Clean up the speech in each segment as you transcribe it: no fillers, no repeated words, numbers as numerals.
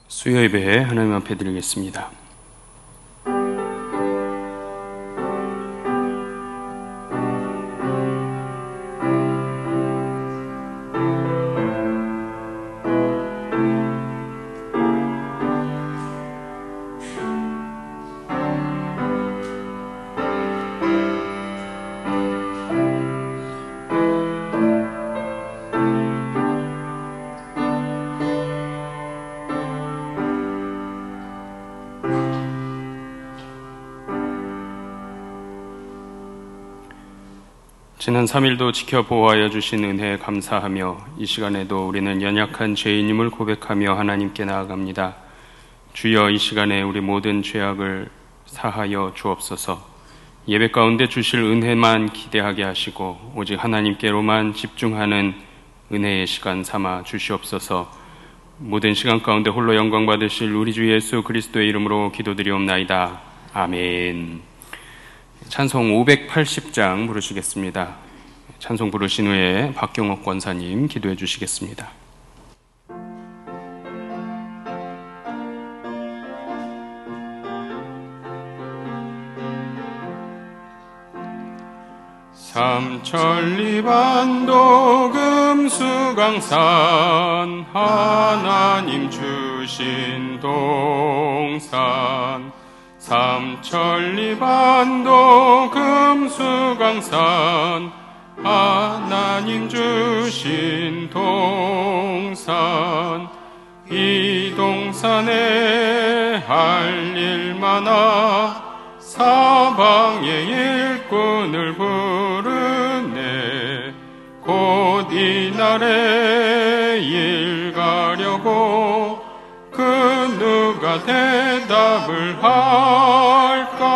수요 예배 하나님 앞에 드리겠습니다. 지난 3일도 지켜보호하여 주신 은혜에 감사하며 이 시간에도 우리는 연약한 죄인임을 고백하며 하나님께 나아갑니다. 주여, 이 시간에 우리 모든 죄악을 사하여 주옵소서. 예배 가운데 주실 은혜만 기대하게 하시고 오직 하나님께로만 집중하는 은혜의 시간 삼아 주시옵소서. 모든 시간 가운데 홀로 영광 받으실 우리 주 예수 그리스도의 이름으로 기도드리옵나이다. 아멘. 찬송 580장 부르시겠습니다. 찬송 부르신 후에 박경옥 권사님 기도해 주시겠습니다. 삼천리반도 금수강산 하나님 주신 동산 삼천리반도 금수강산 하나님 주신 동산 이 동산에 할 일 많아 사방의 일꾼을 부르네 곧 이날에 일 가려고 그 누가 대답을 할까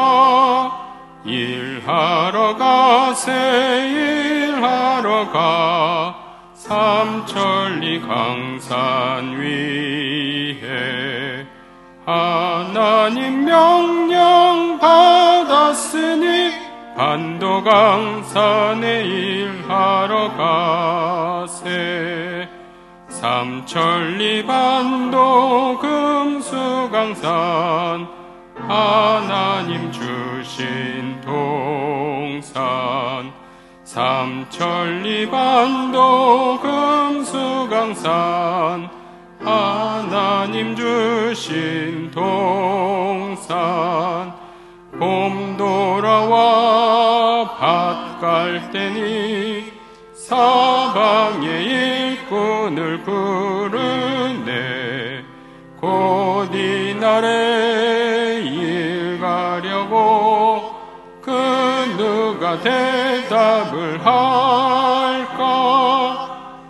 일하러 가세 일하러 가 삼천리 강산 위에 하나님 명령 받았으니 반도강산에 일하러 가세 삼천리반도 금수강산 하나님 주신 동산 삼천리반도 금수강산 하나님 주신 동산 봄 돌아와 밭 갈 때니 사방의 일꾼을 부르네 곧 이날에 일 가려고 그 누가 대답을 할까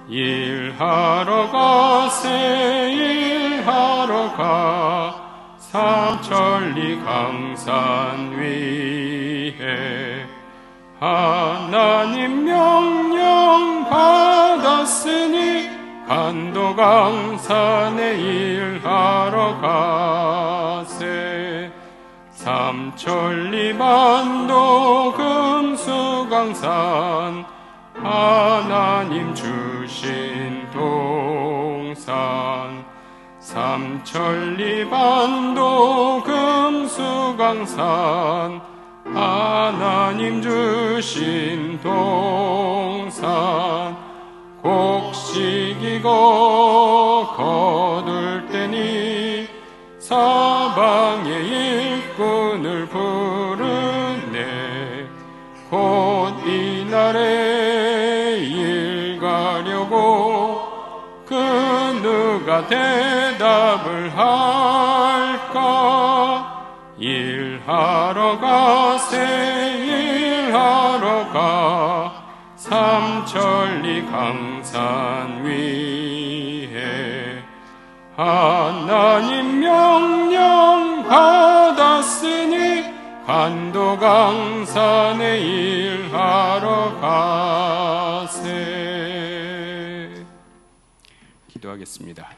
일하러 가세 일하러 가 삼천리 강산 위에 하나님 명령 받았으니 반도강산에 일하러 가세 삼천리반도 금수강산 하나님 주신 동산 삼천리반도 금수강산 하나님 주신 동산 곡식이고 거둘 때니 사방의 일꾼을 부르네 곧 이날에 일 가려고 그 누가 대답을 할까 일하러 가세 일하러 가 삼천리 강산 위에 하나님 명령 받았으니 반도강산에 일하러 가세. 기도하겠습니다.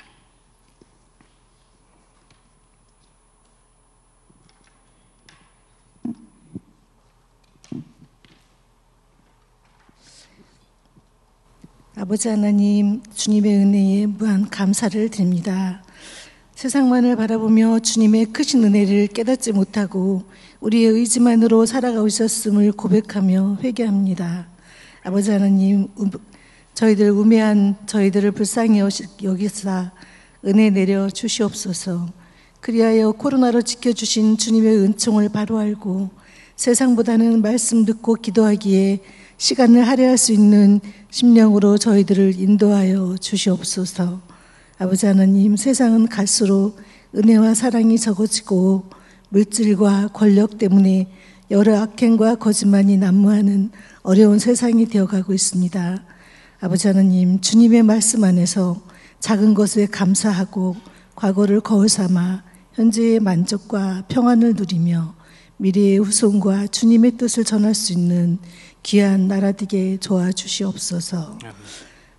아버지 하나님, 주님의 은혜에 무한 감사를 드립니다. 세상만을 바라보며 주님의 크신 은혜를 깨닫지 못하고 우리의 의지만으로 살아가고 있었음을 고백하며 회개합니다. 아버지 하나님, 저희들 우매한 저희들을 불쌍히 여기사 은혜 내려 주시옵소서. 그리하여 코로나로 지켜주신 주님의 은총을 바로 알고 세상보다는 말씀 듣고 기도하기에 시간을 할애할 수 있는 심령으로 저희들을 인도하여 주시옵소서. 아버지 하나님, 세상은 갈수록 은혜와 사랑이 적어지고 물질과 권력 때문에 여러 악행과 거짓말이 난무하는 어려운 세상이 되어가고 있습니다. 아버지 하나님, 주님의 말씀 안에서 작은 것에 감사하고 과거를 거울 삼아 현재의 만족과 평안을 누리며 미래의 후손과 주님의 뜻을 전할 수 있는 귀한 나라 되게 도와주시옵소서.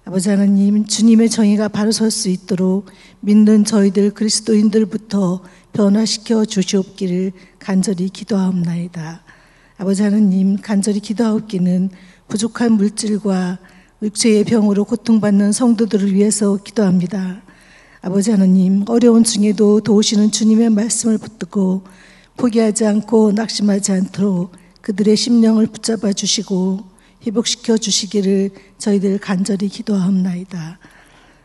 아버지 하나님, 주님의 정의가 바로 설 수 있도록 믿는 저희들 그리스도인들부터 변화시켜 주시옵기를 간절히 기도하옵나이다. 아버지 하나님, 간절히 기도하옵기는 부족한 물질과 육체의 병으로 고통받는 성도들을 위해서 기도합니다. 아버지 하나님, 어려운 중에도 도우시는 주님의 말씀을 붙들고 포기하지 않고 낙심하지 않도록 그들의 심령을 붙잡아 주시고 회복시켜 주시기를 저희들 간절히 기도하옵나이다.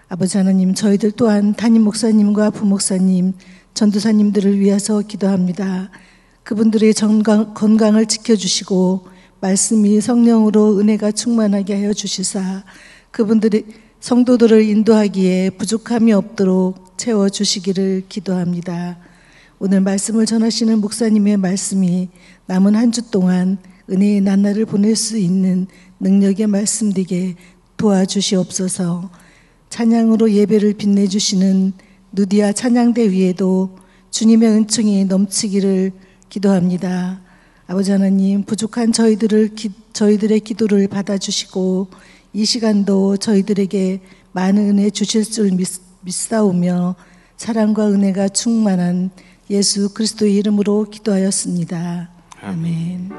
아버지 하나님, 저희들 또한 담임 목사님과 부목사님, 전도사님들을 위해서 기도합니다. 그분들의 건강을 지켜주시고 말씀이 성령으로 은혜가 충만하게 하여 주시사 그분들의 성도들을 인도하기에 부족함이 없도록 채워주시기를 기도합니다. 오늘 말씀을 전하시는 목사님의 말씀이 남은 한 주 동안 은혜의 나날을 보낼 수 있는 능력의 말씀 되게 도와주시옵소서. 찬양으로 예배를 빛내주시는 누디아 찬양대 위에도 주님의 은총이 넘치기를 기도합니다. 아버지 하나님, 부족한 저희들의 기도를 받아주시고 이 시간도 저희들에게 많은 은혜 주실 줄 믿사오며 사랑과 은혜가 충만한 예수 그리스도의 이름으로 기도하였습니다. 아멘.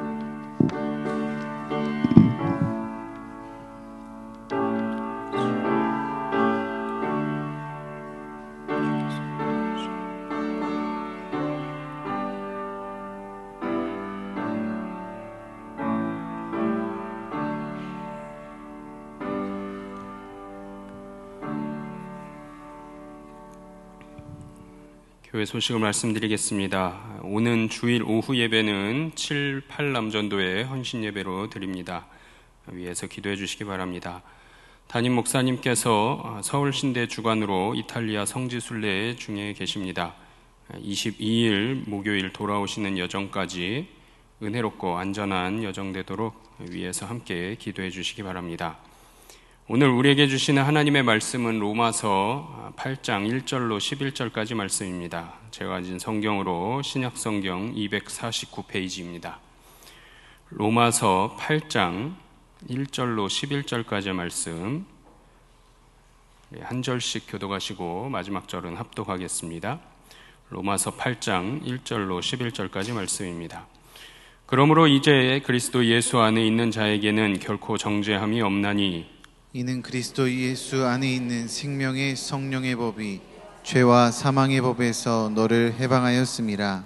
교회 소식을 말씀드리겠습니다. 오는 주일 오후 예배는 7, 8남전도의 헌신 예배로 드립니다. 위에서 기도해 주시기 바랍니다. 담임 목사님께서 서울신대 주관으로 이탈리아 성지순례 중에 계십니다. 22일 목요일 돌아오시는 여정까지 은혜롭고 안전한 여정 되도록 위에서 함께 기도해 주시기 바랍니다. 오늘 우리에게 주시는 하나님의 말씀은 로마서 8장 1절로 11절까지 말씀입니다. 제가 가진 성경으로 신약성경 249페이지입니다. 로마서 8장 1절로 11절까지의 말씀 한 절씩 교독하시고 마지막 절은 합독하겠습니다. 로마서 8장 1절로 11절까지 말씀입니다. 그러므로 이제 그리스도 예수 안에 있는 자에게는 결코 정죄함이 없나니 이는 그리스도 예수 안에 있는 생명의 성령의 법이 죄와 사망의 법에서 너를 해방하였음이라.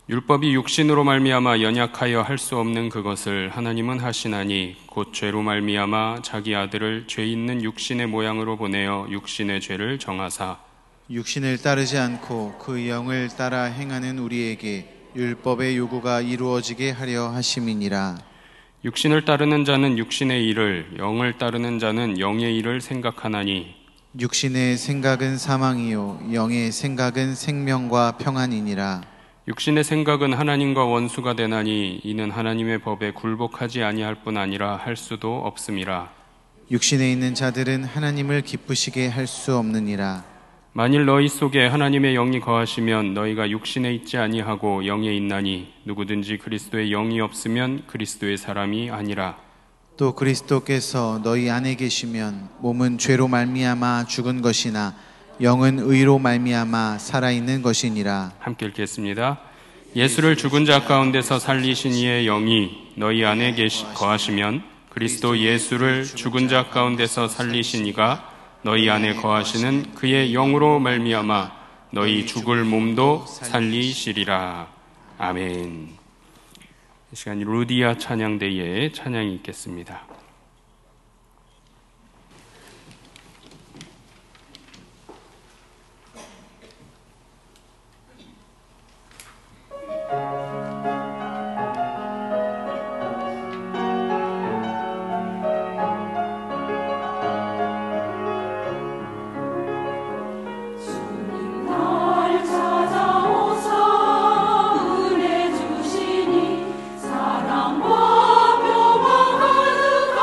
율법이 육신으로 말미암아 연약하여 할 수 없는 그것을 하나님은 하시나니 곧 죄로 말미암아 자기 아들을 죄 있는 육신의 모양으로 보내어 육신의 죄를 정하사 육신을 따르지 않고 그 영을 따라 행하는 우리에게 율법의 요구가 이루어지게 하려 하심이니라. 육신을 따르는 자는 육신의 일을, 영을 따르는 자는 영의 일을 생각하나니 육신의 생각은 사망이요 영의 생각은 생명과 평안이니라. 육신의 생각은 하나님과 원수가 되나니 이는 하나님의 법에 굴복하지 아니할 뿐 아니라 할 수도 없음이라. 육신에 있는 자들은 하나님을 기쁘시게 할 수 없느니라. 만일 너희 속에 하나님의 영이 거하시면 너희가 육신에 있지 아니하고 영에 있나니 누구든지 그리스도의 영이 없으면 그리스도의 사람이 아니라. 또 그리스도께서 너희 안에 계시면 몸은 죄로 말미암아 죽은 것이나 영은 의로 말미암아 살아있는 것이니라. 함께 읽겠습니다. 예수를 죽은 자 가운데서 살리신 이의 영이 너희 안에 거하시면 그리스도 예수를 죽은 자 가운데서 살리신 이가 너희 안에 거하시는 그의 영으로 말미암아 너희 죽을 몸도 살리시리라. 아멘. 이 시간 루디아 찬양대에 찬양이 있겠습니다. 사랑과 평화 가득한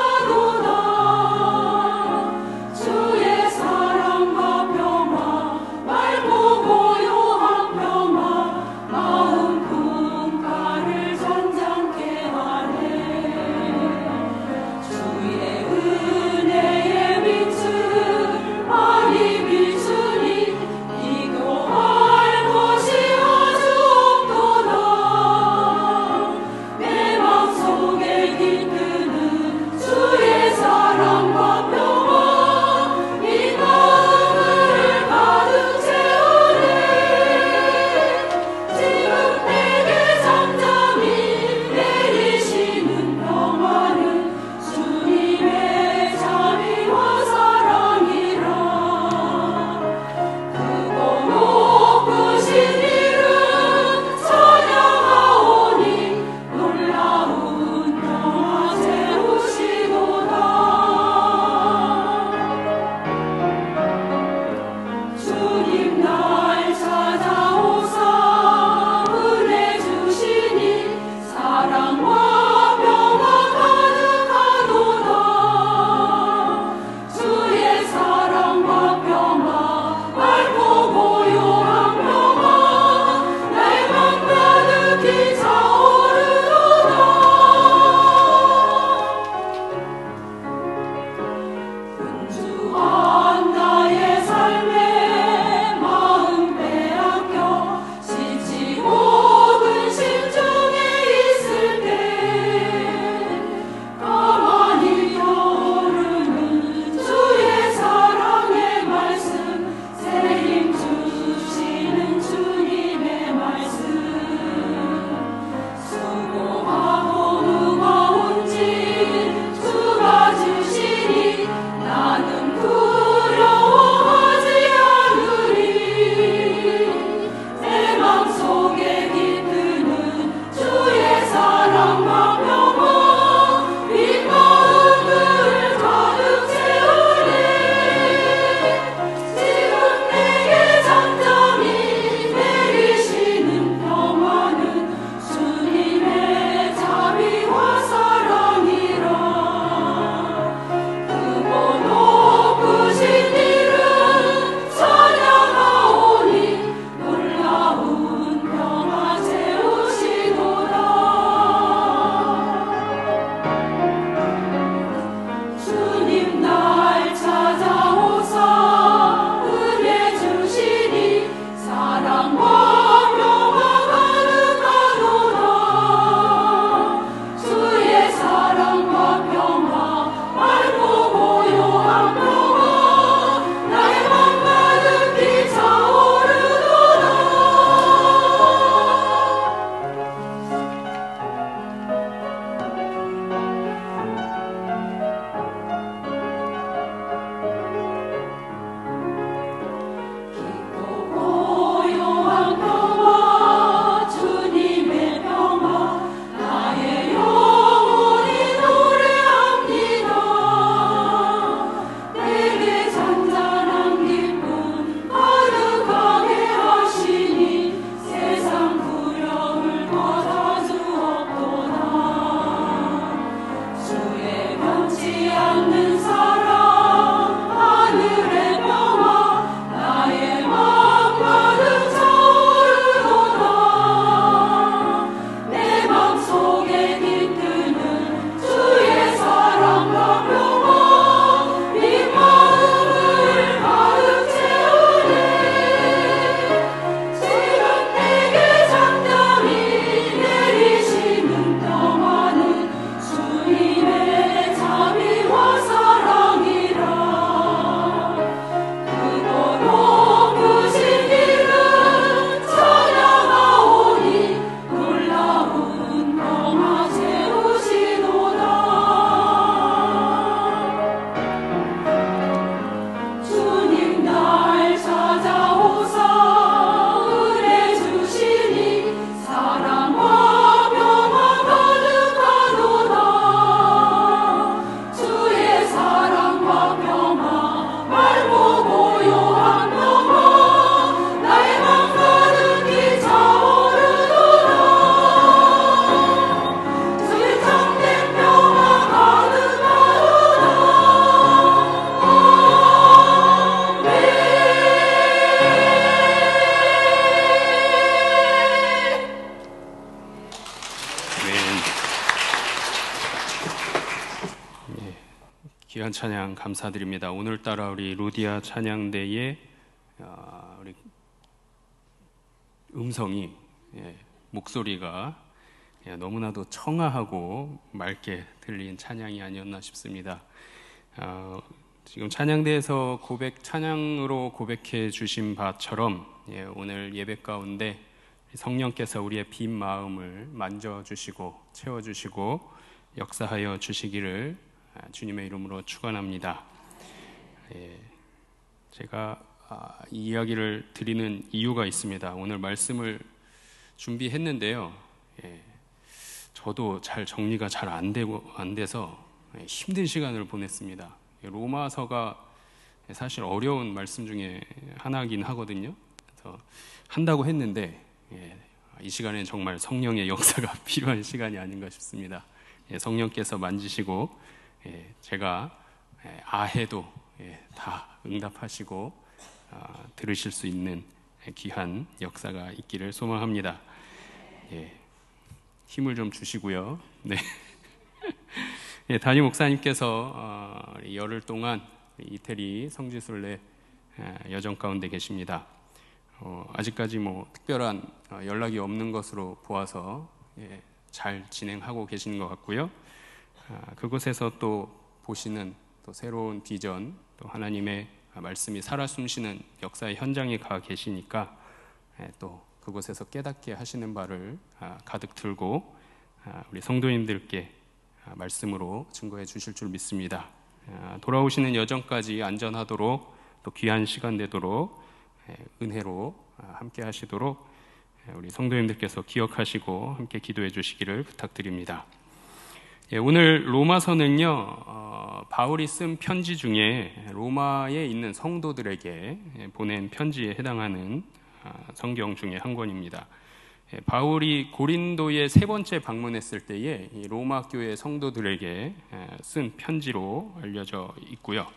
찬양 감사드립니다. 오늘따라 우리 루디아 찬양대의 우리 음성이 목소리가 너무나도 청아하고 맑게 들린 찬양이 아니었나 싶습니다. 지금 찬양대에서 찬양으로 고백해 주신 바처럼 오늘 예배 가운데 성령께서 우리의 빈 마음을 만져주시고 채워주시고 역사하여 주시기를 주님의 이름으로 축원합니다. 제가 이 이야기를 드리는 이유가 있습니다. 오늘 말씀을 준비했는데요. 저도 잘 정리가 잘 안 돼서 힘든 시간을 보냈습니다. 로마서가 사실 어려운 말씀 중에 하나이긴 하거든요. 그래서 한다고 했는데 이 시간엔 정말 성령의 역사가 필요한 시간이 아닌가 싶습니다. 성령께서 만지시고 제가 아해도 다 응답하시고 들으실 수 있는 귀한 역사가 있기를 소망합니다. 힘을 좀 주시고요. 네. 담임 목사님께서 열흘 동안 이태리 성지순례 여정 가운데 계십니다. 아직까지 특별한 연락이 없는 것으로 보아서 잘 진행하고 계시는 것 같고요. 그곳에서 또 보시는 또 새로운 비전, 또 하나님의 말씀이 살아 숨쉬는 역사의 현장에 가 계시니까 또 그곳에서 깨닫게 하시는 바를 가득 들고 우리 성도님들께 말씀으로 증거해 주실 줄 믿습니다. 돌아오시는 여정까지 안전하도록 또 귀한 시간 되도록 은혜로 함께 하시도록 우리 성도님들께서 기억하시고 함께 기도해 주시기를 부탁드립니다. 오늘 로마서는요, 바울이 쓴 편지 중에 로마에 있는 성도들에게 보낸 편지에 해당하는 성경 중에 한 권입니다. 바울이 고린도에 세 번째 방문했을 때에 이 로마 교회 성도들에게 쓴 편지로 알려져 있고요.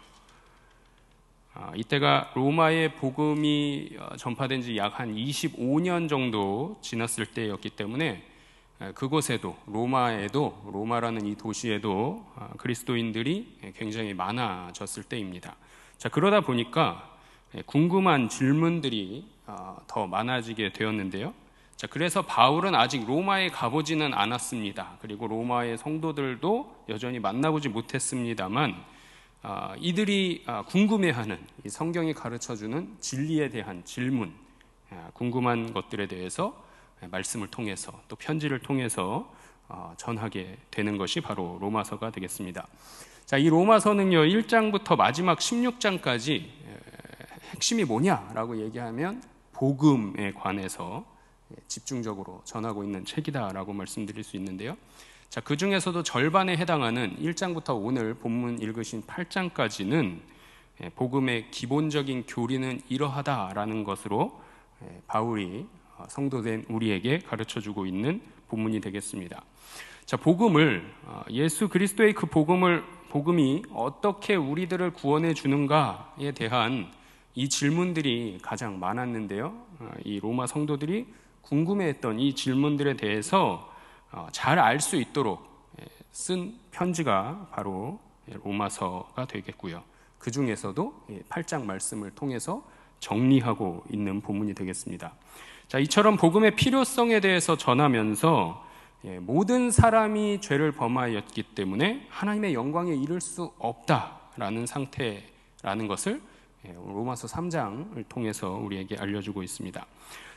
이때가 로마의 복음이 전파된 지 약 한 25년 정도 지났을 때였기 때문에 그곳에도 로마라는 이 도시에도 그리스도인들이 굉장히 많아졌을 때입니다. 자, 그러다 보니까 궁금한 질문들이 더 많아지게 되었는데요. 자, 그래서 바울은 아직 로마에 가보지는 않았습니다. 그리고 로마의 성도들도 여전히 만나보지 못했습니다만 이들이 궁금해하는 이 성경이 가르쳐주는 진리에 대한 질문, 궁금한 것들에 대해서 말씀을 통해서 또 편지를 통해서 전하게 되는 것이 바로 로마서가 되겠습니다. 자, 이 로마서는요, 1장부터 마지막 16장까지 핵심이 뭐냐라고 얘기하면 복음에 관해서 집중적으로 전하고 있는 책이다라고 말씀드릴 수 있는데요. 자, 그 중에서도 절반에 해당하는 1장부터 오늘 본문 읽으신 8장까지는 복음의 기본적인 교리는 이러하다라는 것으로 바울이 성도된 우리에게 가르쳐주고 있는 본문이 되겠습니다. 자, 복음을 예수 그리스도의 그 복음이 어떻게 우리들을 구원해 주는가에 대한 이 질문들이 가장 많았는데요. 이 로마 성도들이 궁금해했던 이 질문들에 대해서 잘 알 수 있도록 쓴 편지가 바로 로마서가 되겠고요. 그 중에서도 8장 말씀을 통해서 정리하고 있는 본문이 되겠습니다. 자, 이처럼 복음의 필요성에 대해서 전하면서 모든 사람이 죄를 범하였기 때문에 하나님의 영광에 이를 수 없다라는 상태라는 것을 로마서 3장을 통해서 우리에게 알려주고 있습니다.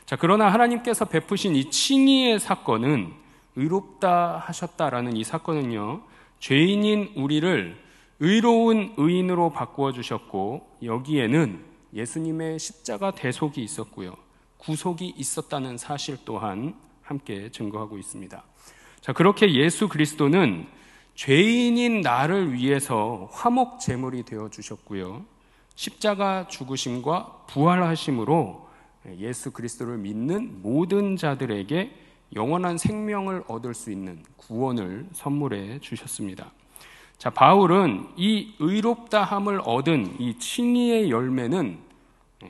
자, 그러나 하나님께서 베푸신 이 칭의의 사건은 의롭다 하셨다라는 이 사건은요, 죄인인 우리를 의로운 의인으로 바꾸어 주셨고 여기에는 예수님의 십자가 대속이 있었고요, 구속이 있었다는 사실 또한 함께 증거하고 있습니다. 자, 그렇게 예수 그리스도는 죄인인 나를 위해서 화목 제물이 되어 주셨고요, 십자가 죽으심과 부활하심으로 예수 그리스도를 믿는 모든 자들에게 영원한 생명을 얻을 수 있는 구원을 선물해 주셨습니다. 자, 바울은 이 의롭다함을 얻은 이 칭의의 열매는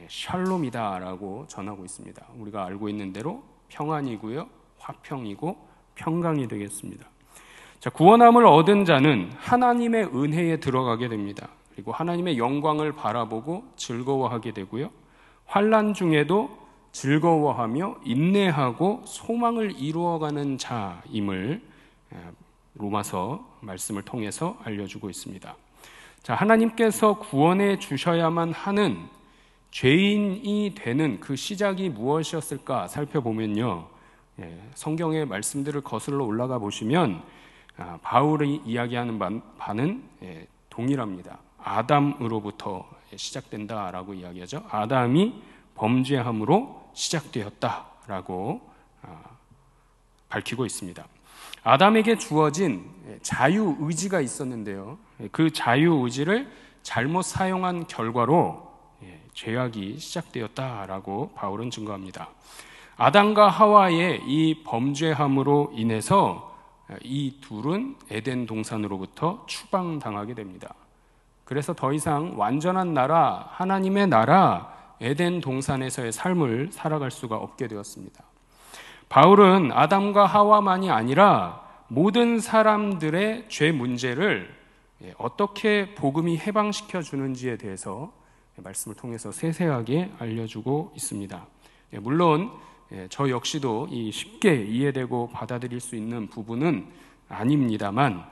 샬롬이다라고 전하고 있습니다. 우리가 알고 있는 대로 평안이고요, 화평이고 평강이 되겠습니다. 자, 구원함을 얻은 자는 하나님의 은혜에 들어가게 됩니다. 그리고 하나님의 영광을 바라보고 즐거워하게 되고요. 환난 중에도 즐거워하며 인내하고 소망을 이루어가는 자임을 로마서 말씀을 통해서 알려주고 있습니다. 자, 하나님께서 구원해 주셔야만 하는 죄인이 되는 그 시작이 무엇이었을까 살펴보면요, 성경의 말씀들을 거슬러 올라가 보시면 바울이 이야기하는 바는 동일합니다. 아담으로부터 시작된다라고 이야기하죠. 아담이 범죄함으로 시작되었다라고 밝히고 있습니다. 아담에게 주어진 자유의지가 있었는데요, 그 자유의지를 잘못 사용한 결과로 죄악이 시작되었다라고 바울은 증거합니다. 아담과 하와의 이 범죄함으로 인해서 이 둘은 에덴 동산으로부터 추방당하게 됩니다. 그래서 더 이상 완전한 나라, 하나님의 나라 에덴 동산에서의 삶을 살아갈 수가 없게 되었습니다. 바울은 아담과 하와만이 아니라 모든 사람들의 죄 문제를 어떻게 복음이 해방시켜 주는지에 대해서 말씀을 통해서 세세하게 알려주고 있습니다. 물론 저 역시도 쉽게 이해되고 받아들일 수 있는 부분은 아닙니다만,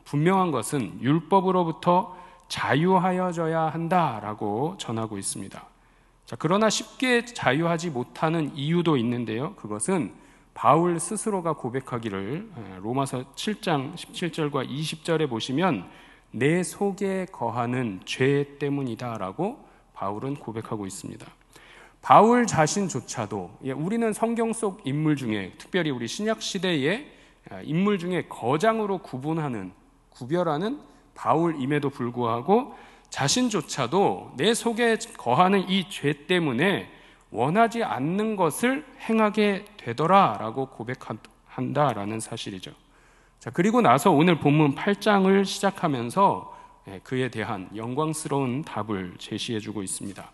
분명한 것은 율법으로부터 자유하여져야 한다라고 전하고 있습니다. 자, 그러나 쉽게 자유하지 못하는 이유도 있는데요, 그것은 바울 스스로가 고백하기를 로마서 7장 17절과 20절에 보시면 내 속에 거하는 죄 때문이다라고 바울은 고백하고 있습니다. 바울 자신조차도, 우리는 성경 속 인물 중에, 특별히 우리 신약 시대의 인물 중에 거장으로 구별하는 바울임에도 불구하고 자신조차도 내 속에 거하는 이 죄 때문에 원하지 않는 것을 행하게 되더라라고 고백한다라는 사실이죠. 자, 그리고 나서 오늘 본문 8장을 시작하면서 그에 대한 영광스러운 답을 제시해주고 있습니다.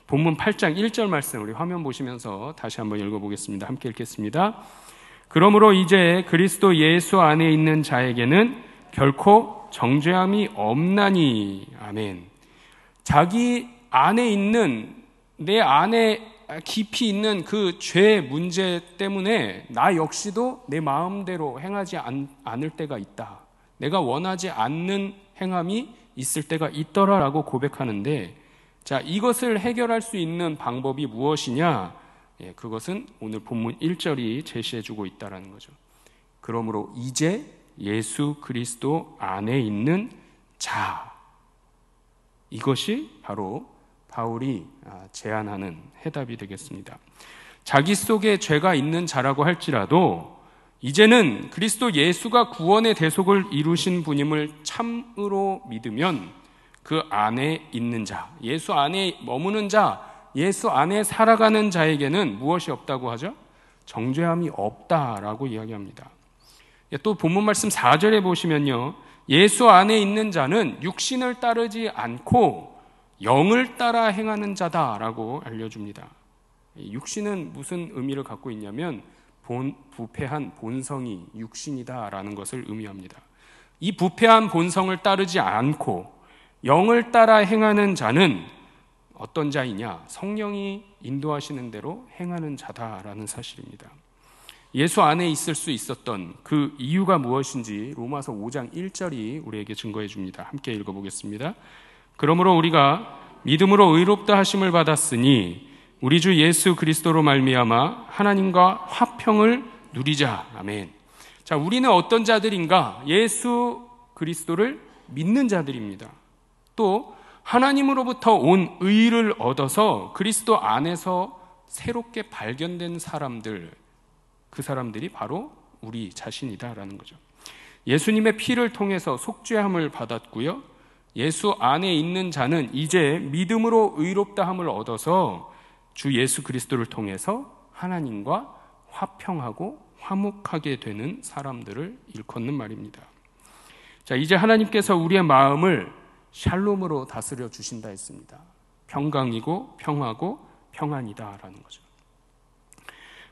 본문 8장 1절 말씀 우리 화면 보시면서 다시 한번 읽어보겠습니다. 함께 읽겠습니다. 그러므로 이제 그리스도 예수 안에 있는 자에게는 결코 정죄함이 없나니. 아멘. 자기 안에 있는, 내 안에 깊이 있는 그 죄 문제 때문에 나 역시도 내 마음대로 행하지 않을 때가 있다. 내가 원하지 않는 행함이 있을 때가 있더라라고 고백하는데, 자, 이것을 해결할 수 있는 방법이 무엇이냐? 그것은 오늘 본문 1절이 제시해주고 있다는 거죠. 그러므로 이제 예수 그리스도 안에 있는 자, 이것이 바로 바울이 제안하는 해답이 되겠습니다. 자기 속에 죄가 있는 자라고 할지라도 이제는 그리스도 예수가 구원의 대속을 이루신 분임을 참으로 믿으면 그 안에 있는 자, 예수 안에 머무는 자, 예수 안에 살아가는 자에게는 무엇이 없다고 하죠? 정죄함이 없다라고 이야기합니다. 또 본문 말씀 4절에 보시면요, 예수 안에 있는 자는 육신을 따르지 않고 영을 따라 행하는 자다라고 알려줍니다. 육신은 무슨 의미를 갖고 있냐면 부패한 본성이 육신이다라는 것을 의미합니다. 이 부패한 본성을 따르지 않고 영을 따라 행하는 자는 어떤 자이냐? 성령이 인도하시는 대로 행하는 자다라는 사실입니다. 예수 안에 있을 수 있었던 그 이유가 무엇인지 로마서 5장 1절이 우리에게 증거해 줍니다. 함께 읽어보겠습니다. 그러므로 우리가 믿음으로 의롭다 하심을 받았으니 우리 주 예수 그리스도로 말미암아 하나님과 화평을 누리자. 아멘. 자, 우리는 어떤 자들인가? 예수 그리스도를 믿는 자들입니다. 또 하나님으로부터 온 의를 얻어서 그리스도 안에서 새롭게 발견된 사람들, 그 사람들이 바로 우리 자신이다라는 거죠. 예수님의 피를 통해서 속죄함을 받았고요, 예수 안에 있는 자는 이제 믿음으로 의롭다함을 얻어서 주 예수 그리스도를 통해서 하나님과 화평하고 화목하게 되는 사람들을 일컫는 말입니다. 자, 이제 하나님께서 우리의 마음을 샬롬으로 다스려 주신다 했습니다. 평강이고 평하고 평안이다라는 거죠.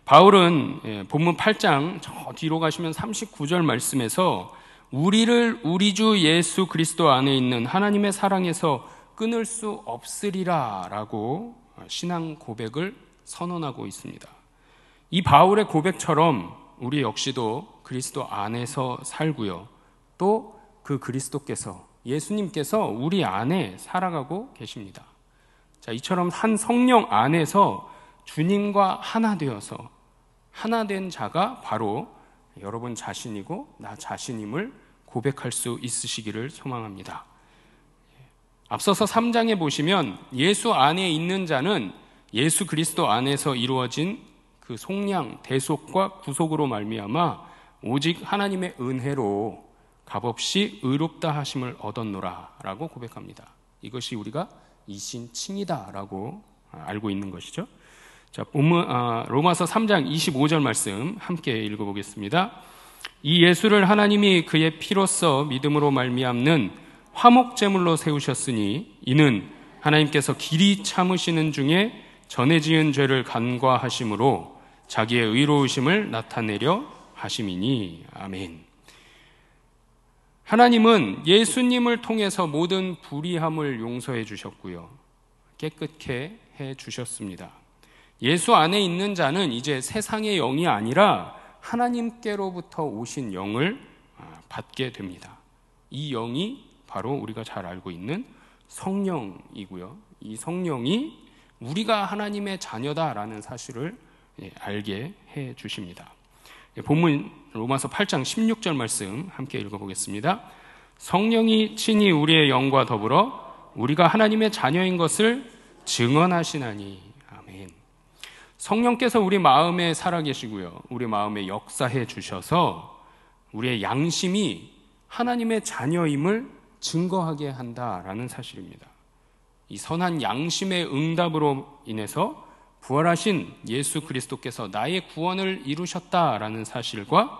바울은 본문 8장 저 뒤로 가시면 39절 말씀에서 우리를 우리 주 예수 그리스도 안에 있는 하나님의 사랑에서 끊을 수 없으리라 라고 신앙 고백을 선언하고 있습니다. 이 바울의 고백처럼 우리 역시도 그리스도 안에서 살고요. 또 그 그리스도께서, 예수님께서 우리 안에 살아가고 계십니다. 자, 이처럼 한 성령 안에서 주님과 하나 되어서 하나 된 자가 바로 여러분 자신이고 나 자신임을 고백할 수 있으시기를 소망합니다. 앞서서 3장에 보시면 예수 안에 있는 자는 예수 그리스도 안에서 이루어진 그 속량, 대속과 구속으로 말미암아 오직 하나님의 은혜로 값없이 의롭다 하심을 얻었노라 라고 고백합니다. 이것이 우리가 이신칭이다 라고 알고 있는 것이죠. 자, 본문 로마서 3장 25절 말씀 함께 읽어보겠습니다. 이 예수를 하나님이 그의 피로써 믿음으로 말미암는 화목제물로 세우셨으니 이는 하나님께서 길이 참으시는 중에 전에 지은 죄를 간과하심으로 자기의 의로우심을 나타내려 하심이니. 아멘. 하나님은 예수님을 통해서 모든 불의함을 용서해 주셨고요, 깨끗게 해 주셨습니다. 예수 안에 있는 자는 이제 세상의 영이 아니라 하나님께로부터 오신 영을 받게 됩니다. 이 영이 바로 우리가 잘 알고 있는 성령이고요, 이 성령이 우리가 하나님의 자녀다라는 사실을 알게 해 주십니다. 본문 로마서 8장 16절 말씀 함께 읽어보겠습니다. 성령이 친히 우리의 영과 더불어 우리가 하나님의 자녀인 것을 증언하시나니. 아멘. 성령께서 우리 마음에 살아계시고요, 우리 마음에 역사해 주셔서 우리의 양심이 하나님의 자녀임을 증거하게 한다라는 사실입니다. 이 선한 양심의 응답으로 인해서 부활하신 예수 그리스도께서 나의 구원을 이루셨다라는 사실과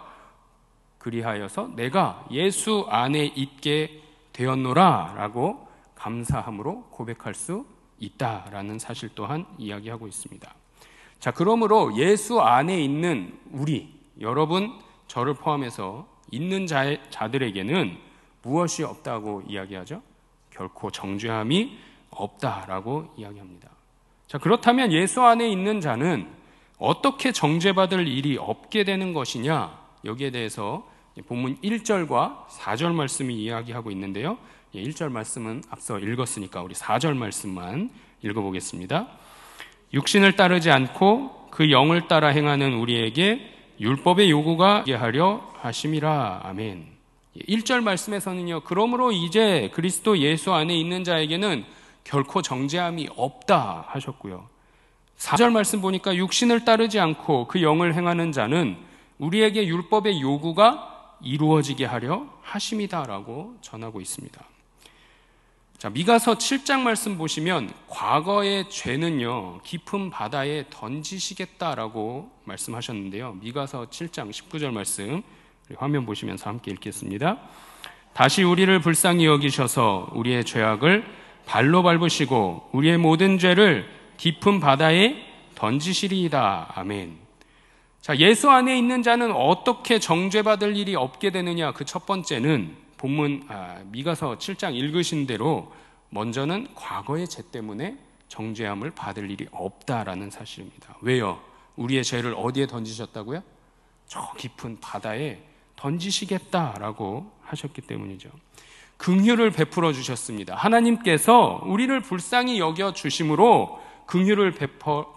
그리하여서 내가 예수 안에 있게 되었노라 라고 감사함으로 고백할 수 있다라는 사실 또한 이야기하고 있습니다. 자, 그러므로 예수 안에 있는 우리, 여러분, 저를 포함해서 있는 자들에게는 무엇이 없다고 이야기하죠? 결코 정죄함이 없다라고 이야기합니다. 자, 그렇다면 예수 안에 있는 자는 어떻게 정죄받을 일이 없게 되는 것이냐? 여기에 대해서 본문 1절과 4절 말씀이 이야기하고 있는데요, 1절 말씀은 앞서 읽었으니까 우리 4절 말씀만 읽어보겠습니다. 육신을 따르지 않고 그 영을 따라 행하는 우리에게 율법의 요구가 있게 하려 하심이라. 아멘. 1절 말씀에서는요, 그러므로 이제 그리스도 예수 안에 있는 자에게는 결코 정죄함이 없다 하셨고요, 4절 말씀 보니까 육신을 따르지 않고 그 영을 행하는 자는 우리에게 율법의 요구가 이루어지게 하려 하심이다라고 전하고 있습니다. 자, 미가서 7장 말씀 보시면 과거의 죄는요 깊은 바다에 던지시겠다라고 말씀하셨는데요, 미가서 7장 19절 말씀 화면 보시면서 함께 읽겠습니다. 다시 우리를 불쌍히 여기셔서 우리의 죄악을 발로 밟으시고 우리의 모든 죄를 깊은 바다에 던지시리이다. 아멘. 자, 예수 안에 있는 자는 어떻게 정죄받을 일이 없게 되느냐? 그 첫 번째는 본문 미가서 7장 읽으신 대로 먼저는 과거의 죄 때문에 정죄함을 받을 일이 없다라는 사실입니다. 왜요? 우리의 죄를 어디에 던지셨다고요? 저 깊은 바다에 던지시겠다라고 하셨기 때문이죠. 긍휼을 베풀어 주셨습니다. 하나님께서 우리를 불쌍히 여겨 주심으로, 긍휼을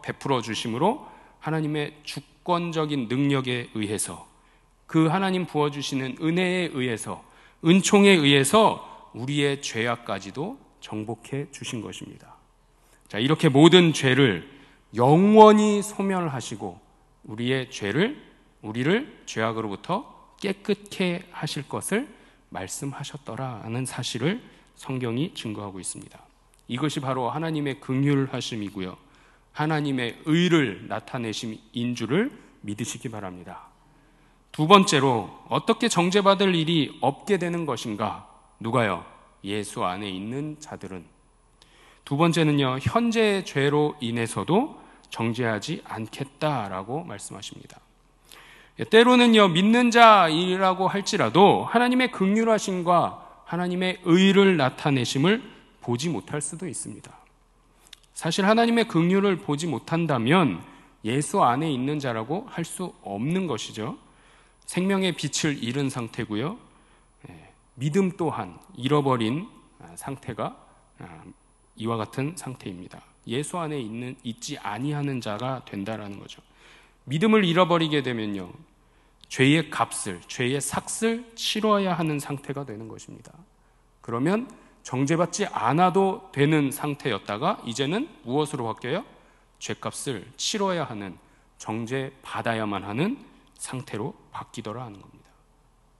베풀어 주심으로 하나님의 주권적인 능력에 의해서, 그 하나님 부어주시는 은혜에 의해서, 은총에 의해서 우리의 죄악까지도 정복해 주신 것입니다. 자, 이렇게 모든 죄를 영원히 소멸하시고 우리의 우리를 죄악으로부터 깨끗게 하실 것을 말씀하셨더라는 사실을 성경이 증거하고 있습니다. 이것이 바로 하나님의 긍휼하심이고요, 하나님의 의를 나타내심인 줄을 믿으시기 바랍니다. 두 번째로 어떻게 정죄받을 일이 없게 되는 것인가? 누가요? 예수 안에 있는 자들은. 두 번째는요, 현재의 죄로 인해서도 정죄하지 않겠다라고 말씀하십니다. 때로는요, 믿는 자이라고 할지라도 하나님의 긍휼하심과 하나님의 의를 나타내심을 보지 못할 수도 있습니다. 사실 하나님의 긍휼을 보지 못한다면 예수 안에 있는 자라고 할 수 없는 것이죠. 생명의 빛을 잃은 상태고요, 믿음 또한 잃어버린 상태가 이와 같은 상태입니다. 예수 안에 있지 아니하는 자가 된다라는 거죠. 믿음을 잃어버리게 되면요, 죄의 값을, 죄의 삭을 치러야 하는 상태가 되는 것입니다. 그러면 정죄받지 않아도 되는 상태였다가 이제는 무엇으로 바뀌어요? 죄값을 치러야 하는, 정죄받아야만 하는 상태로 바뀌더라 하는 겁니다.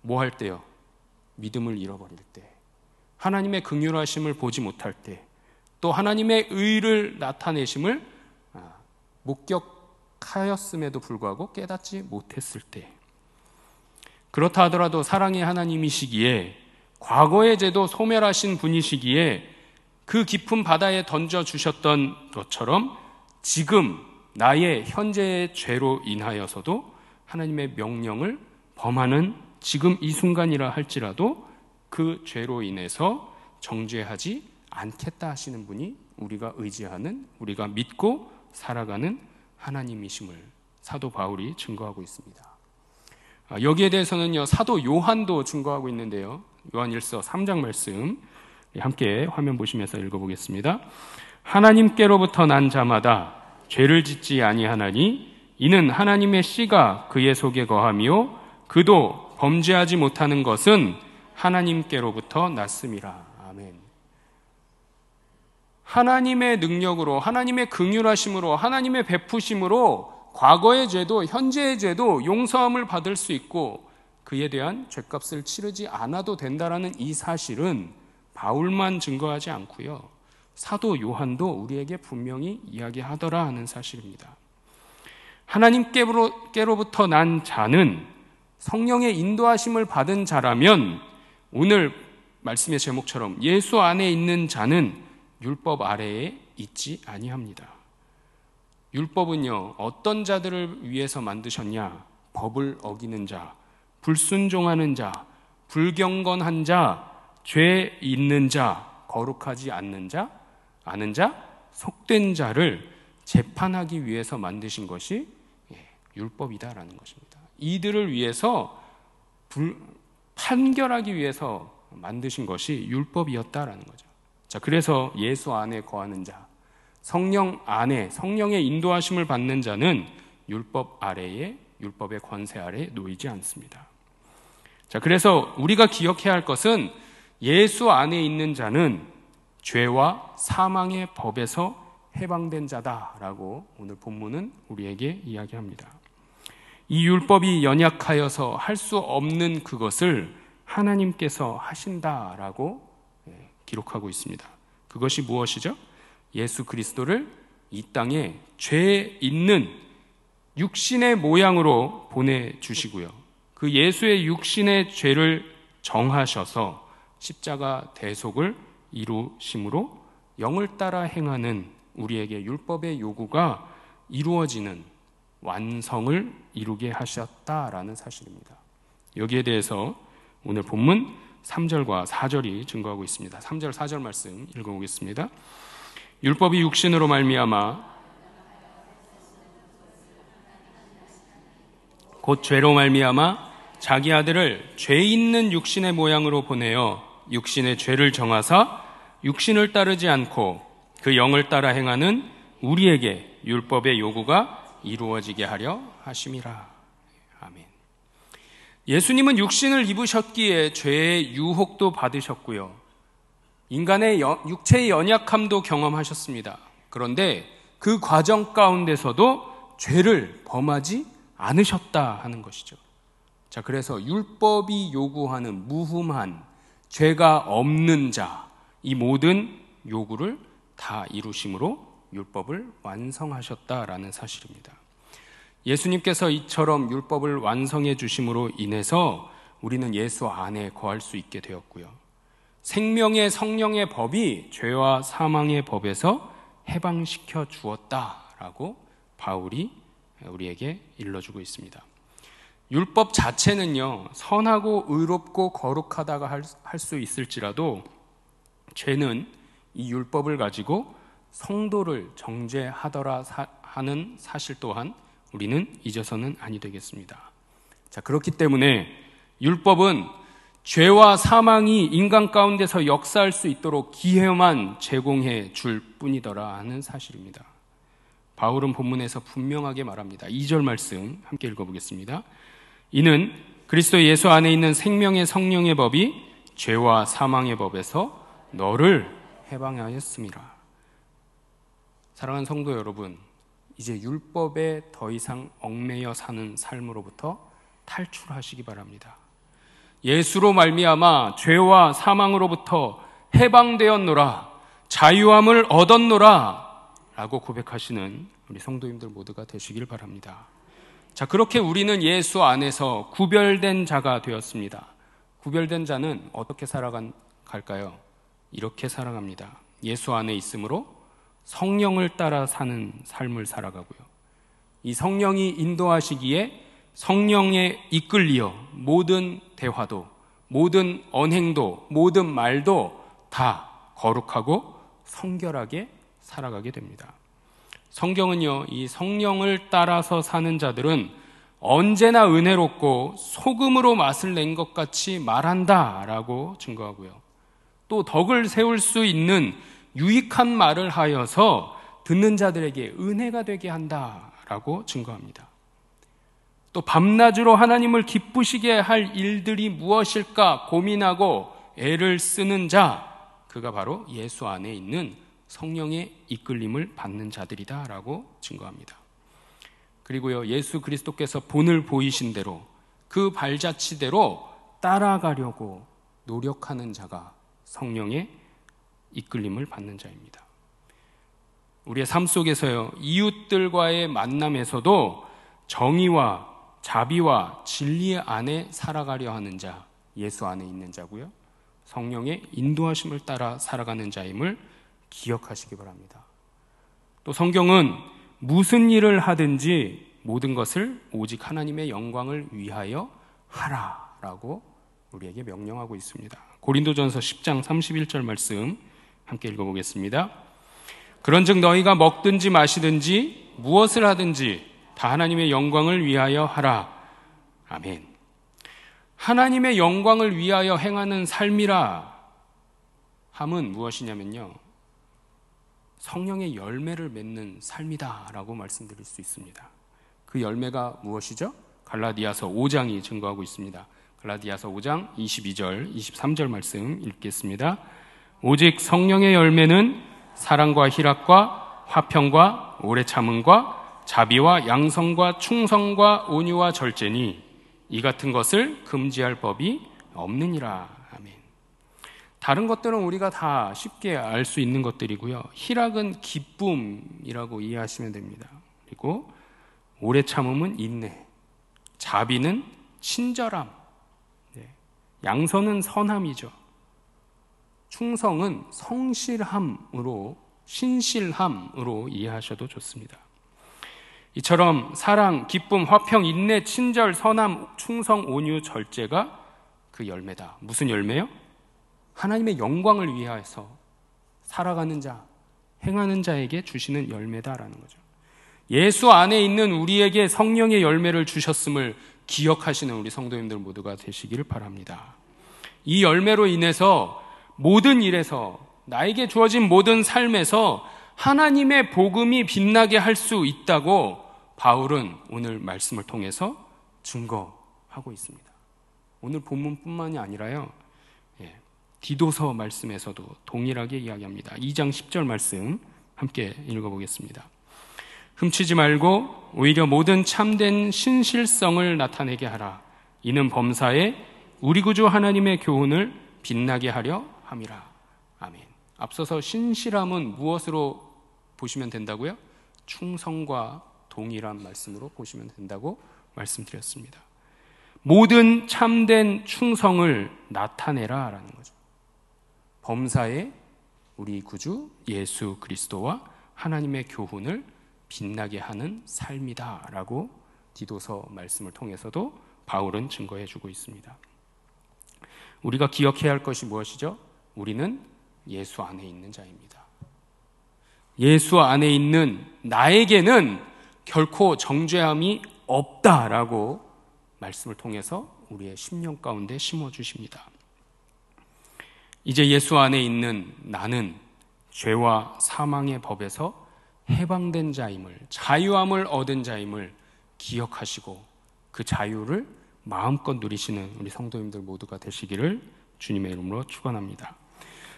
뭐 할 때요? 믿음을 잃어버릴 때, 하나님의 긍휼하심을 보지 못할 때, 또 하나님의 의를 나타내심을 목격하였음에도 불구하고 깨닫지 못했을 때, 그렇다 하더라도 사랑의 하나님이시기에, 과거의 죄도 소멸하신 분이시기에 그 깊은 바다에 던져주셨던 것처럼 지금 나의 현재의 죄로 인하여서도 하나님의 명령을 범하는 지금 이 순간이라 할지라도 그 죄로 인해서 정죄하지 않겠다 하시는 분이 우리가 의지하는, 우리가 믿고 살아가는 하나님이심을 사도 바울이 증거하고 있습니다. 여기에 대해서는요, 사도 요한도 증거하고 있는데요, 요한일서 3장 말씀 함께 화면 보시면서 읽어보겠습니다. 하나님께로부터 난 자마다 죄를 짓지 아니하나니 이는 하나님의 씨가 그의 속에 거하며 그도 범죄하지 못하는 것은 하나님께로부터 났음이라. 아멘. 하나님의 능력으로, 하나님의 긍휼하심으로, 하나님의 베푸심으로 과거의 죄도 현재의 죄도 용서함을 받을 수 있고 그에 대한 죄값을 치르지 않아도 된다라는 이 사실은 바울만 증거하지 않고요, 사도 요한도 우리에게 분명히 이야기하더라 하는 사실입니다. 하나님께로부터 난 자는 성령의 인도하심을 받은 자라면 오늘 말씀의 제목처럼 예수 안에 있는 자는 율법 아래에 있지 아니합니다. 율법은요, 어떤 자들을 위해서 만드셨냐? 법을 어기는 자, 불순종하는 자, 불경건한 자, 죄 있는 자, 거룩하지 않는 자, 아는 자, 속된 자를 재판하기 위해서 만드신 것이 율법이다라는 것입니다. 이들을 위해서 판결하기 위해서 만드신 것이 율법이었다라는 거죠. 자, 그래서 예수 안에 거하는 자, 성령 안에, 성령의 인도하심을 받는 자는 율법 아래에, 율법의 권세 아래에 놓이지 않습니다. 자, 그래서 우리가 기억해야 할 것은 예수 안에 있는 자는 죄와 사망의 법에서 해방된 자다라고 오늘 본문은 우리에게 이야기합니다. 이 율법이 연약하여서 할 수 없는 그것을 하나님께서 하신다라고 기록하고 있습니다. 그것이 무엇이죠? 예수 그리스도를 이 땅에 죄 있는 육신의 모양으로 보내주시고요, 그 예수의 육신의 죄를 정하셔서 십자가 대속을 이루심으로 영을 따라 행하는 우리에게 율법의 요구가 이루어지는 완성을 이루게 하셨다라는 사실입니다. 여기에 대해서 오늘 본문 3절과 4절이 증거하고 있습니다. 3절, 4절 말씀 읽어보겠습니다. 율법이 육신으로 말미암아 곧 죄로 말미암아 자기 아들을 죄 있는 육신의 모양으로 보내어 육신의 죄를 정하사 육신을 따르지 않고 그 영을 따라 행하는 우리에게 율법의 요구가 이루어지게 하려 하심이라. 아멘. 예수님은 육신을 입으셨기에 죄의 유혹도 받으셨고요, 인간의 육체의 연약함도 경험하셨습니다. 그런데 그 과정 가운데서도 죄를 범하지 않으셨다 하는 것이죠. 자, 그래서 율법이 요구하는 무흠한, 죄가 없는 자, 이 모든 요구를 다 이루심으로 율법을 완성하셨다라는 사실입니다. 예수님께서 이처럼 율법을 완성해 주심으로 인해서 우리는 예수 안에 거할 수 있게 되었고요, 생명의 성령의 법이 죄와 사망의 법에서 해방시켜 주었다라고 바울이 우리에게 일러주고 있습니다. 율법 자체는요, 선하고 의롭고 거룩하다가 할 수 있을지라도 죄는 이 율법을 가지고 성도를 정죄하더라 하는 사실 또한 우리는 잊어서는 아니 되겠습니다. 자, 그렇기 때문에 율법은 죄와 사망이 인간 가운데서 역사할 수 있도록 기회만 제공해 줄 뿐이더라 하는 사실입니다. 바울은 본문에서 분명하게 말합니다. 2절 말씀 함께 읽어보겠습니다. 이는 그리스도 예수 안에 있는 생명의 성령의 법이 죄와 사망의 법에서 너를 해방하였음이라. 사랑하는 성도 여러분, 이제 율법에 더 이상 얽매여 사는 삶으로부터 탈출하시기 바랍니다. 예수로 말미암아 죄와 사망으로부터 해방되었노라, 자유함을 얻었노라 라고 고백하시는 우리 성도님들 모두가 되시길 바랍니다. 자, 그렇게 우리는 예수 안에서 구별된 자가 되었습니다. 구별된 자는 어떻게 살아갈까요? 이렇게 살아갑니다. 예수 안에 있으므로 성령을 따라 사는 삶을 살아가고요. 이 성령이 인도하시기에 성령에 이끌리어 모든 대화도, 모든 언행도, 모든 말도 다 거룩하고 성결하게 살아가게 됩니다. 성경은요, 이 성령을 따라서 사는 자들은 언제나 은혜롭고 소금으로 맛을 낸 것 같이 말한다라고 증거하고요. 또 덕을 세울 수 있는 유익한 말을 하여서 듣는 자들에게 은혜가 되게 한다라고 증거합니다. 또 밤낮으로 하나님을 기쁘시게 할 일들이 무엇일까 고민하고 애를 쓰는 자, 그가 바로 예수 안에 있는 성령의 이끌림을 받는 자들이다라고 증거합니다. 그리고요, 예수 그리스도께서 본을 보이신 대로 그 발자취대로 따라가려고 노력하는 자가 성령의 이끌림을 받는 자입니다. 우리의 삶 속에서요, 이웃들과의 만남에서도 정의와 자비와 진리 안에 살아가려 하는 자, 예수 안에 있는 자고요, 성령의 인도하심을 따라 살아가는 자임을 기억하시기 바랍니다. 또 성경은 무슨 일을 하든지 모든 것을 오직 하나님의 영광을 위하여 하라라고 우리에게 명령하고 있습니다. 고린도전서 10장 31절 말씀 함께 읽어보겠습니다. 그런즉 너희가 먹든지 마시든지 무엇을 하든지 다 하나님의 영광을 위하여 하라. 아멘. 하나님의 영광을 위하여 행하는 삶이라 함은 무엇이냐면요, 성령의 열매를 맺는 삶이다라고 말씀드릴 수 있습니다. 그 열매가 무엇이죠? 갈라디아서 5장이 증거하고 있습니다. 갈라디아서 5장 22절, 23절 말씀 읽겠습니다. 오직 성령의 열매는 사랑과 희락과 화평과 오래 참음과 자비와 양성과 충성과 온유와 절제니 이 같은 것을 금지할 법이 없느니라. 아멘. 다른 것들은 우리가 다 쉽게 알 수 있는 것들이고요. 희락은 기쁨이라고 이해하시면 됩니다. 그리고 오래 참음은 인내, 자비는 친절함, 양선은 선함이죠. 충성은 성실함으로, 신실함으로 이해하셔도 좋습니다. 이처럼 사랑, 기쁨, 화평, 인내, 친절, 선함, 충성, 온유, 절제가 그 열매다. 무슨 열매요? 하나님의 영광을 위하여서 살아가는 자, 행하는 자에게 주시는 열매다라는 거죠. 예수 안에 있는 우리에게 성령의 열매를 주셨음을 기억하시는 우리 성도님들 모두가 되시기를 바랍니다. 이 열매로 인해서 모든 일에서, 나에게 주어진 모든 삶에서 하나님의 복음이 빛나게 할 수 있다고 바울은 오늘 말씀을 통해서 증거하고 있습니다. 오늘 본문뿐만이 아니라요, 디도서 말씀에서도 동일하게 이야기합니다. 2장 10절 말씀 함께 읽어보겠습니다. 훔치지 말고 오히려 모든 참된 신실성을 나타내게 하라. 이는 범사에 우리 구주 하나님의 교훈을 빛나게 하려 함이라. 아멘. 앞서서 신실함은 무엇으로 보시면 된다고요? 충성과 동일한 말씀으로 보시면 된다고 말씀드렸습니다. 모든 참된 충성을 나타내라 라는 거죠. 범사에 우리 구주 예수 그리스도와 하나님의 교훈을 빛나게 하는 삶이다라고 디도서 말씀을 통해서도 바울은 증거해 주고 있습니다. 우리가 기억해야 할 것이 무엇이죠? 우리는 예수 안에 있는 자입니다. 예수 안에 있는 나에게는 결코 정죄함이 없다라고 말씀을 통해서 우리의 심령 가운데 심어주십니다. 이제 예수 안에 있는 나는 죄와 사망의 법에서 해방된 자임을, 자유함을 얻은 자임을 기억하시고 그 자유를 마음껏 누리시는 우리 성도님들 모두가 되시기를 주님의 이름으로 축원합니다.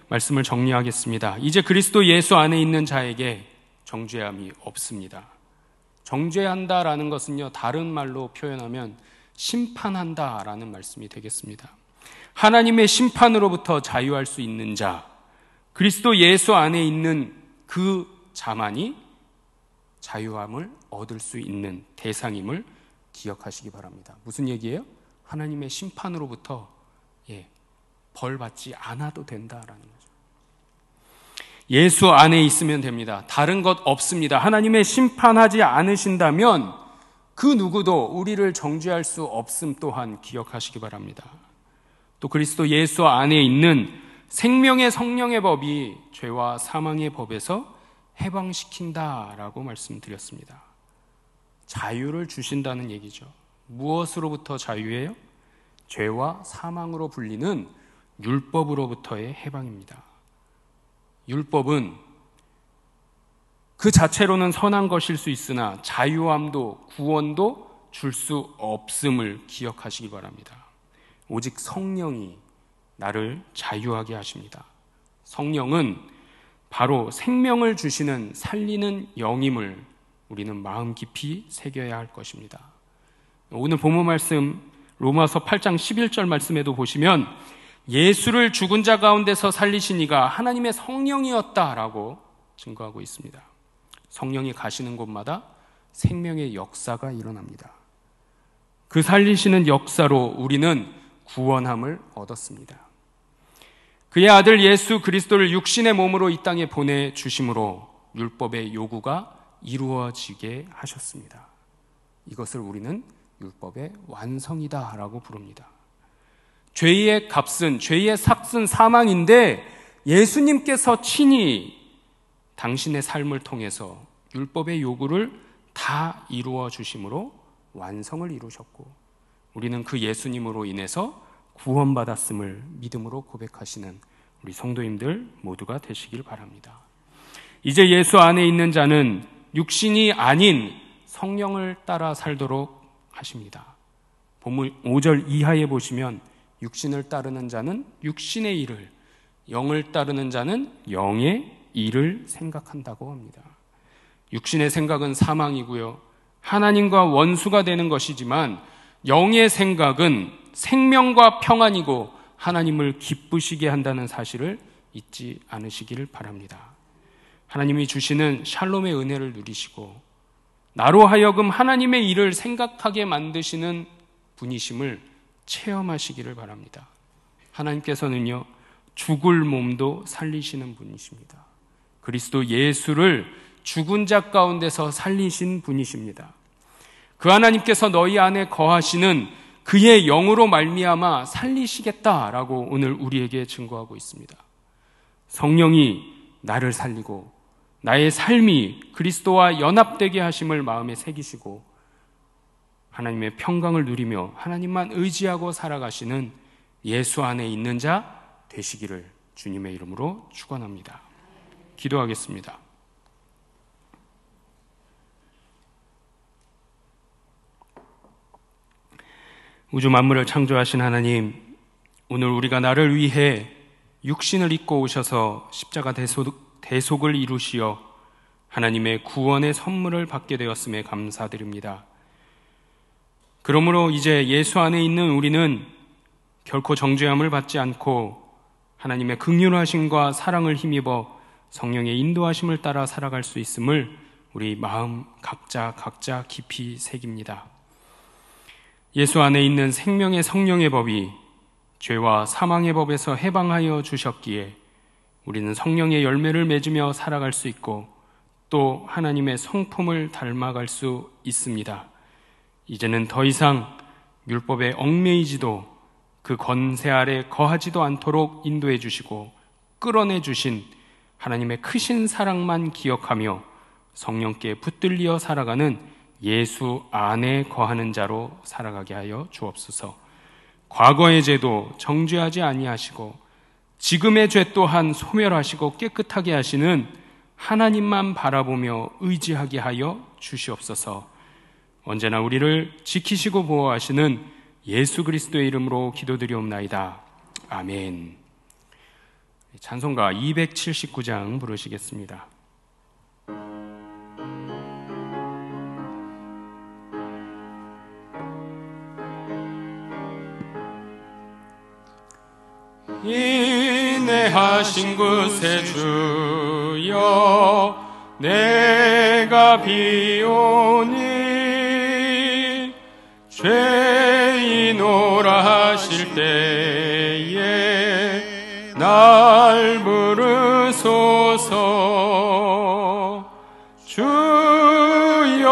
말씀을 정리하겠습니다. 이제 그리스도 예수 안에 있는 자에게 정죄함이 없습니다. 정죄한다라는 것은요, 다른 말로 표현하면 심판한다라는 말씀이 되겠습니다. 하나님의 심판으로부터 자유할 수 있는 자, 그리스도 예수 안에 있는 그 자만이 자유함을 얻을 수 있는 대상임을 기억하시기 바랍니다. 무슨 얘기예요? 하나님의 심판으로부터 벌 받지 않아도 된다라는 거죠. 예수 안에 있으면 됩니다. 다른 것 없습니다. 하나님의 심판하지 않으신다면 그 누구도 우리를 정죄할 수 없음 또한 기억하시기 바랍니다. 또 그리스도 예수 안에 있는 생명의 성령의 법이 죄와 사망의 법에서 해방시킨다라고 말씀드렸습니다. 자유를 주신다는 얘기죠. 무엇으로부터 자유예요? 죄와 사망으로 불리는 율법으로부터의 해방입니다. 율법은 그 자체로는 선한 것일 수 있으나 자유함도 구원도 줄 수 없음을 기억하시기 바랍니다. 오직 성령이 나를 자유하게 하십니다. 성령은 바로 생명을 주시는 살리는 영임을 우리는 마음 깊이 새겨야 할 것입니다. 오늘 본문 말씀 로마서 8장 11절 말씀에도 보시면 예수를 죽은 자 가운데서 살리신 이가 하나님의 성령이었다라고 증거하고 있습니다. 성령이 가시는 곳마다 생명의 역사가 일어납니다. 그 살리시는 역사로 우리는 구원함을 얻었습니다. 그의 아들 예수 그리스도를 육신의 몸으로 이 땅에 보내주심으로 율법의 요구가 이루어지게 하셨습니다. 이것을 우리는 율법의 완성이다라고 부릅니다. 죄의 값은, 죄의 삭은 사망인데 예수님께서 친히 당신의 삶을 통해서 율법의 요구를 다 이루어 주심으로 완성을 이루셨고 우리는 그 예수님으로 인해서 구원받았음을 믿음으로 고백하시는 우리 성도님들 모두가 되시길 바랍니다. 이제 예수 안에 있는 자는 육신이 아닌 성령을 따라 살도록 하십니다. 본문 5절 이하에 보시면 육신을 따르는 자는 육신의 일을, 영을 따르는 자는 영의 일을 생각한다고 합니다. 육신의 생각은 사망이고요, 하나님과 원수가 되는 것이지만 영의 생각은 생명과 평안이고 하나님을 기쁘시게 한다는 사실을 잊지 않으시기를 바랍니다. 하나님이 주시는 샬롬의 은혜를 누리시고 나로 하여금 하나님의 일을 생각하게 만드시는 분이심을 체험하시기를 바랍니다. 하나님께서는요, 죽을 몸도 살리시는 분이십니다. 그리스도 예수를 죽은 자 가운데서 살리신 분이십니다. 그 하나님께서 너희 안에 거하시는 그의 영으로 말미암아 살리시겠다라고 오늘 우리에게 증거하고 있습니다. 성령이 나를 살리고 나의 삶이 그리스도와 연합되게 하심을 마음에 새기시고 하나님의 평강을 누리며 하나님만 의지하고 살아가시는 예수 안에 있는 자 되시기를 주님의 이름으로 축원합니다. 기도하겠습니다. 우주 만물을 창조하신 하나님, 오늘 우리가 나를 위해 육신을 입고 오셔서 십자가 대속을 이루시어 하나님의 구원의 선물을 받게 되었음에 감사드립니다. 그러므로 이제 예수 안에 있는 우리는 결코 정죄함을 받지 않고 하나님의 긍휼하심과 사랑을 힘입어 성령의 인도하심을 따라 살아갈 수 있음을 우리 마음 각자 깊이 새깁니다. 예수 안에 있는 생명의 성령의 법이 죄와 사망의 법에서 해방하여 주셨기에 우리는 성령의 열매를 맺으며 살아갈 수 있고 또 하나님의 성품을 닮아갈 수 있습니다. 이제는 더 이상 율법에 얽매이지도 그 권세 아래 거하지도 않도록 인도해 주시고 끌어내 주신 하나님의 크신 사랑만 기억하며 성령께 붙들려 살아가는 예수 안에 거하는 자로 살아가게 하여 주옵소서. 과거의 죄도 정죄하지 아니하시고 지금의 죄 또한 소멸하시고 깨끗하게 하시는 하나님만 바라보며 의지하게 하여 주시옵소서. 언제나 우리를 지키시고 보호하시는 예수 그리스도의 이름으로 기도드리옵나이다. 아멘. 찬송가 279장 부르시겠습니다. 인내하신 구세주여 내가 비오니 죄인오라 하실 때에 날 부르소서. 주여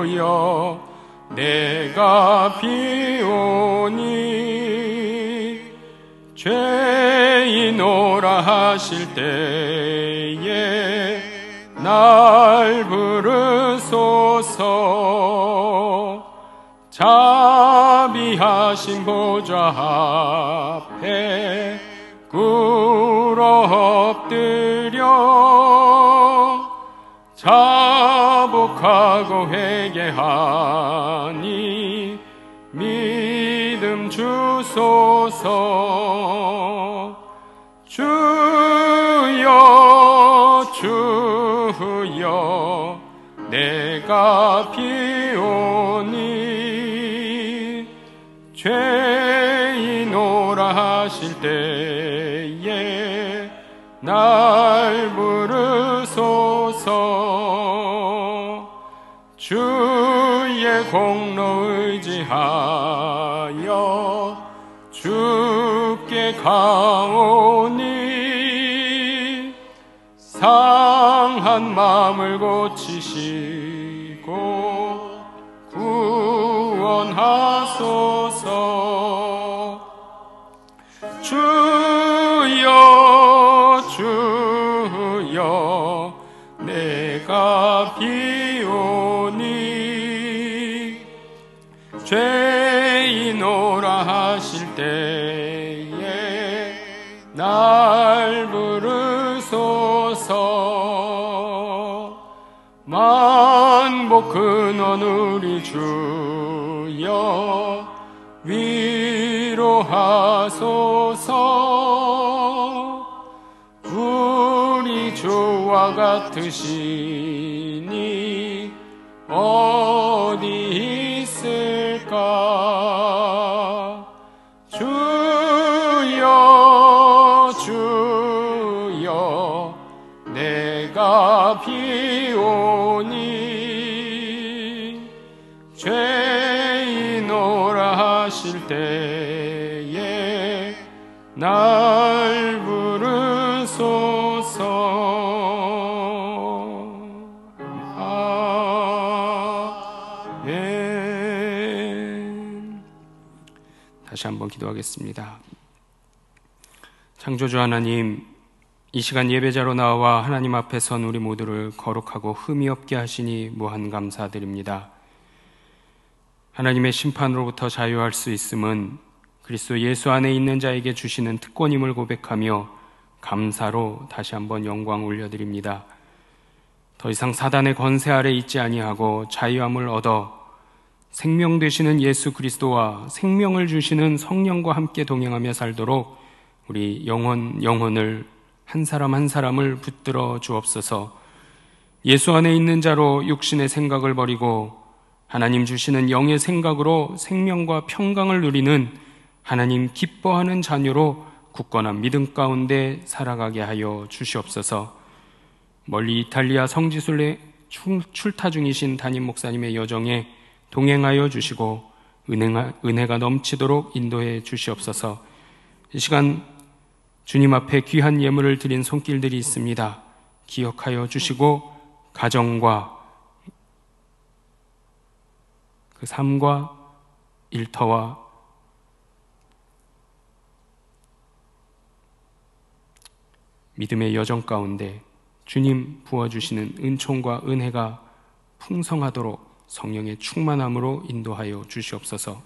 주여 내가 비오니 죄인오라 하실 때에 날 부르소서. 자비하신 보좌 앞에 꿇어 엎드려 자복하고 회개하니 믿음 주소서. 주여 주여 내가 비오니 죄인오라 하실 때에 날 부르소서. 주의 공로 의지하여 주께 가오니 상한 마음을 고치시고 구원하소서. 주여 주여 내가 비오니 죄인오라 하실 때에 날 부르소서. 만복 근원 우리 주여 위로하소서. 우리 주와 같으시니 어디 있을까. 주여 주여 내가 비오니 죄인오라 하실 때에 날 부르소서. 아멘. 다시 한번 기도하겠습니다. 창조주 하나님, 이 시간 예배자로 나와 하나님 앞에 선 우리 모두를 거룩하고 흠이 없게 하시니 무한 감사드립니다. 하나님의 심판으로부터 자유할 수 있음은 그리스도 예수 안에 있는 자에게 주시는 특권임을 고백하며 감사로 다시 한번 영광 올려드립니다. 더 이상 사단의 권세 아래 있지 아니하고 자유함을 얻어 생명 되시는 예수 그리스도와 생명을 주시는 성령과 함께 동행하며 살도록 우리 영혼을 한 사람 한 사람을 붙들어 주옵소서. 예수 안에 있는 자로 육신의 생각을 버리고 하나님 주시는 영의 생각으로 생명과 평강을 누리는 하나님 기뻐하는 자녀로 굳건한 믿음 가운데 살아가게 하여 주시옵소서. 멀리 이탈리아 성지순례 출타 중이신 담임 목사님의 여정에 동행하여 주시고 은혜가 넘치도록 인도해 주시옵소서. 이 시간 주님 앞에 귀한 예물을 드린 손길들이 있습니다. 기억하여 주시고 가정과 그 삶과 일터와 믿음의 여정 가운데 주님 부어주시는 은총과 은혜가 풍성하도록 성령의 충만함으로 인도하여 주시옵소서.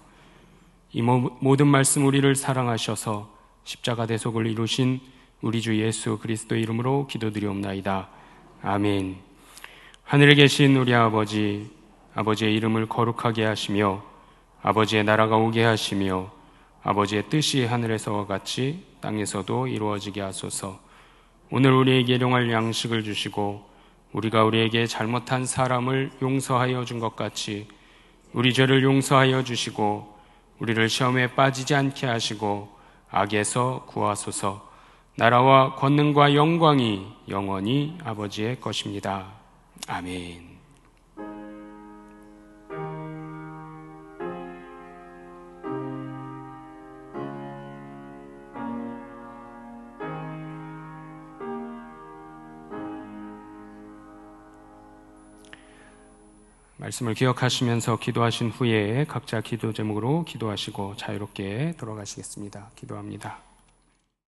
이 모든 말씀 우리를 사랑하셔서 십자가 대속을 이루신 우리 주 예수 그리스도의 이름으로 기도드리옵나이다. 아멘. 하늘에 계신 우리 아버지, 아버지의 이름을 거룩하게 하시며 아버지의 나라가 오게 하시며 아버지의 뜻이 하늘에서와 같이 땅에서도 이루어지게 하소서. 오늘 우리에게 일용할 양식을 주시고 우리가 우리에게 잘못한 사람을 용서하여 준 것 같이 우리 죄를 용서하여 주시고 우리를 시험에 빠지지 않게 하시고 악에서 구하소서. 나라와 권능과 영광이 영원히 아버지의 것입니다. 아멘. 말씀을 기억하시면서 기도하신 후에 각자 기도 제목으로 기도하시고 자유롭게 돌아가시겠습니다. 기도합니다.